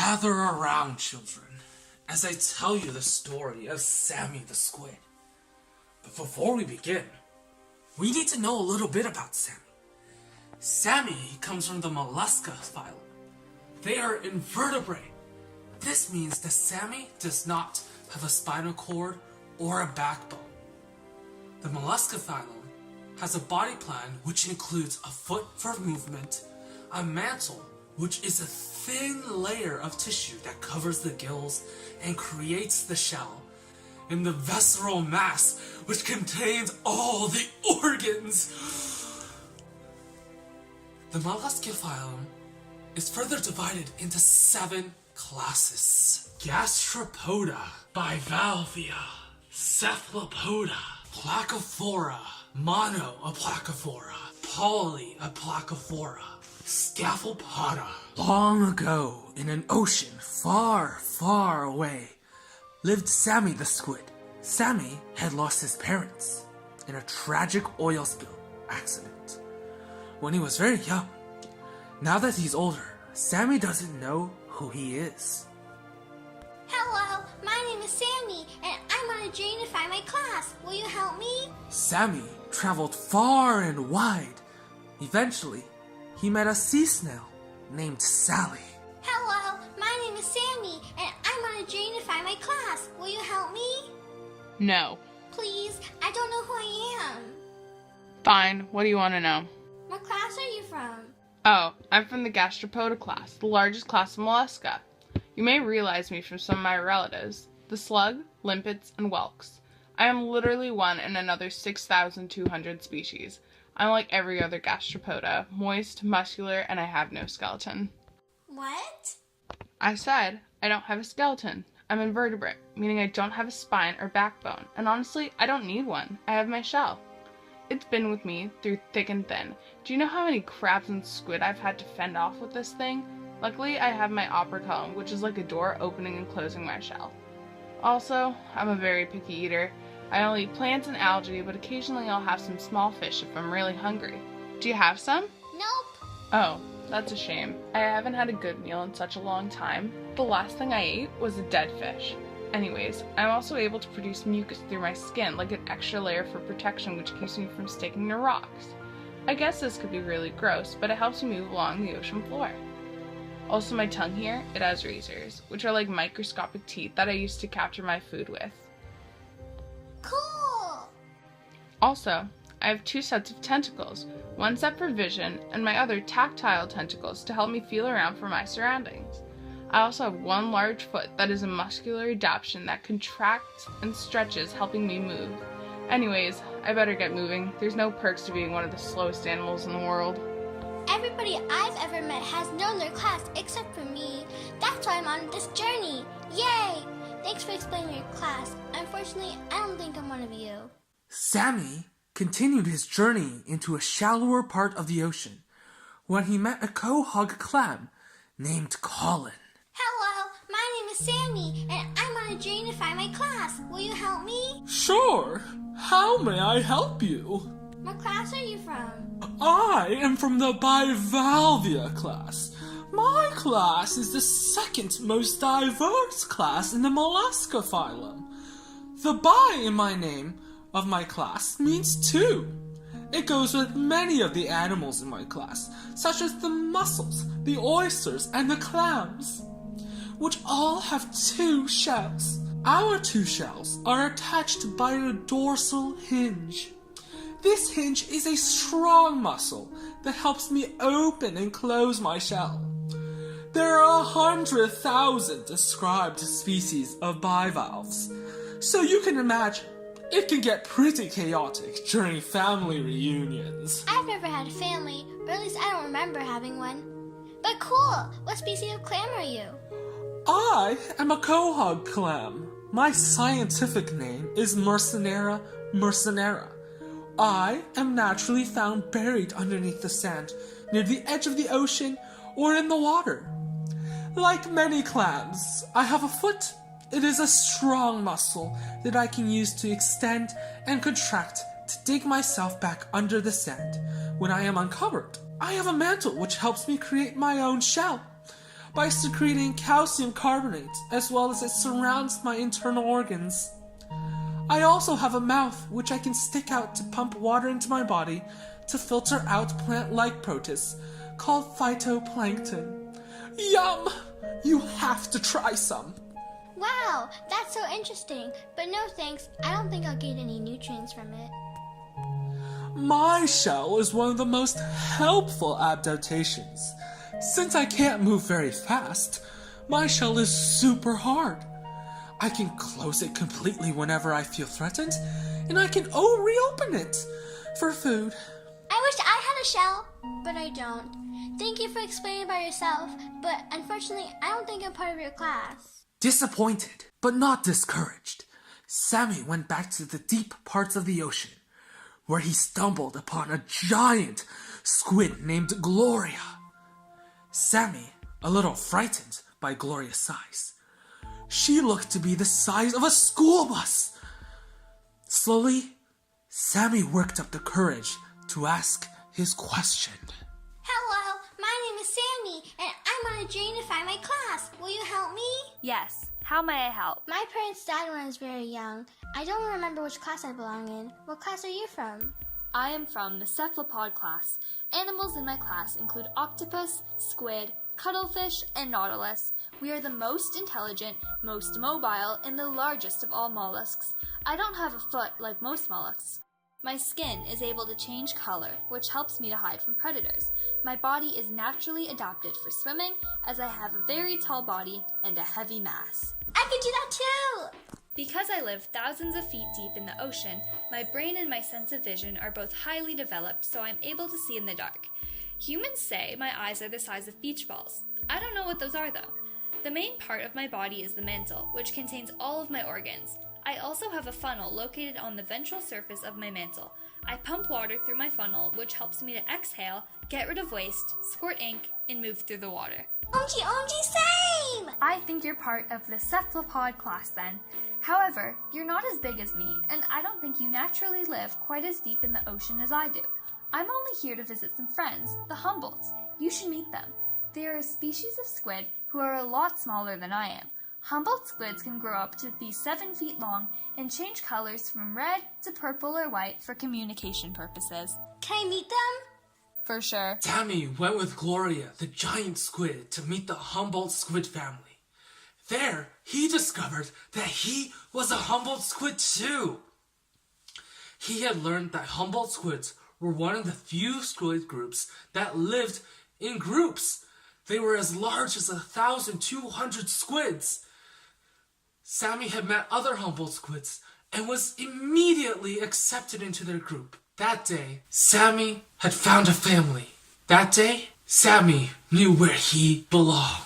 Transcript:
Gather around, children, as I tell you the story of Sammy the Squid. But before we begin, we need to know a little bit about Sammy. Sammy comes from the Mollusca phylum. They are invertebrate. This means that Sammy does not have a spinal cord or a backbone. The Mollusca phylum has a body plan which includes a foot for movement, a mantle, which is a thin layer of tissue that covers the gills and creates the shell, and the visceral mass, which contains all the organs. The Mollusca phylum is further divided into 7 classes: Gastropoda, Bivalvia, Cephalopoda, Placophora, Monoplacophora, Polyaplacophora, Scaphopoda. Long ago, in an ocean far, far away, lived Sammy the Squid. Sammy had lost his parents in a tragic oil spill accident when he was very young. Now that he's older, Sammy doesn't know who he is. Hello, my name is Sammy, and I'm on a journey to find my class. Will you help me? Sammy traveled far and wide. Eventually, he met a sea snail named Sally. Hello, my name is Sammy, and I'm on a journey to find my class. Will you help me? No. Please, I don't know who I am. Fine, what do you want to know? What class are you from? Oh, I'm from the Gastropoda class, the largest class of mollusca. You may realize me from some of my relatives, the slug, limpets, and whelks. I am literally one in another 6,200 species. I'm like every other gastropoda, moist, muscular, and I have no skeleton. What? I said I don't have a skeleton. I'm invertebrate, meaning I don't have a spine or backbone, and honestly, I don't need one. I have my shell. It's been with me through thick and thin. Do you know how many crabs and squid I've had to fend off with this thing? Luckily, I have my operculum, which is like a door opening and closing my shell. Also, I'm a very picky eater. I only eat plants and algae, but occasionally I'll have some small fish if I'm really hungry. Do you have some? Nope. Oh, that's a shame. I haven't had a good meal in such a long time. The last thing I ate was a dead fish. Anyways, I'm also able to produce mucus through my skin, like an extra layer for protection which keeps me from sticking to rocks. I guess this could be really gross, but it helps me move along the ocean floor. Also, my tongue here, it has razors, which are like microscopic teeth that I use to capture my food with. Cool. Also, I have 2 sets of tentacles, one set for vision and my other tactile tentacles to help me feel around for my surroundings. I also have 1 large foot that is a muscular adaptation that contracts and stretches, helping me move. Anyways, I better get moving. There's no perks to being one of the slowest animals in the world. Everybody I've ever met has known their class except for me. That's why I'm on this journey. Yay! Thanks for explaining your class. Unfortunately, I don't think I'm one of you. Sammy continued his journey into a shallower part of the ocean when he met a quahog clam named Colin. Hello, my name is Sammy, and I'm on a journey to find my class. Will you help me? Sure. How may I help you? What class are you from? I am from the Bivalvia class. My class is the 2nd most diverse class in the Mollusca phylum. The bi in my name of my class means 2. It goes with many of the animals in my class, such as the mussels, the oysters, and the clams, which all have 2 shells. Our 2 shells are attached by a dorsal hinge. This hinge is a strong muscle that helps me open and close my shell. There are 100,000 described species of bivalves, so you can imagine it can get pretty chaotic during family reunions. I've never had a family, or at least I don't remember having one. But cool! What species of clam are you? I am a quahog clam. My scientific name is Mercenera mercenera. I am naturally found buried underneath the sand, near the edge of the ocean, or in the water. Like many clams, I have a foot. It is a strong muscle that I can use to extend and contract to dig myself back under the sand when I am uncovered. I have a mantle which helps me create my own shell. by secreting calcium carbonate, as well as it surrounds my internal organs. I also have a mouth which I can stick out to pump water into my body to filter out plant-like protists called phytoplankton. Yum! You have to try some. Wow, that's so interesting. But no thanks, I don't think I'll get any nutrients from it. My shell is one of the most helpful adaptations. Since I can't move very fast, my shell is super hard. I can close it completely whenever I feel threatened, and I can reopen it for food. I wish I had a shell, but I don't. Thank you for explaining by yourself, but unfortunately, I don't think I'm part of your class. Disappointed, but not discouraged, Sammy went back to the deep parts of the ocean, where he stumbled upon a giant squid named Gloria. Sammy, a little frightened by Gloria's size. She looked to be the size of a school bus. Slowly, Sammy worked up the courage to ask his question. Hello, my name is Sammy, and I'm on a journey to find my class. Will you help me? Yes. How may I help? My parents died when I was very young. I don't remember which class I belong in. What class are you from? I am from the cephalopod class. Animals in my class include octopus, squid, cuttlefish, and nautilus. We are the most intelligent, most mobile, and the largest of all mollusks. I don't have a foot like most mollusks. My skin is able to change color, which helps me to hide from predators. My body is naturally adapted for swimming, as I have a very tall body and a heavy mass. I can do that too! Because I live thousands of feet deep in the ocean, my brain and my sense of vision are both highly developed, so I'm able to see in the dark. Humans say my eyes are the size of beach balls. I don't know what those are though. The main part of my body is the mantle, which contains all of my organs. I also have a funnel located on the ventral surface of my mantle. I pump water through my funnel, which helps me to exhale, get rid of waste, squirt ink, and move through the water. OMG, same! I think you're part of the cephalopod class then. However, you're not as big as me, and I don't think you naturally live quite as deep in the ocean as I do. I'm only here to visit some friends, the Humboldts. You should meet them. They are a species of squid who are a lot smaller than I am. Humboldt squids can grow up to be 7 feet long and change colors from red to purple or white for communication purposes. Can I meet them? For sure. Sammy went with Gloria, the giant squid, to meet the Humboldt squid family. There, he discovered that he was a Humboldt squid too. He had learned that Humboldt squids were one of the few squid groups that lived in groups. They were as large as 1,200 squids. Sammy had met other Humboldt squids and was immediately accepted into their group. That day, Sammy had found a family. That day, Sammy knew where he belonged.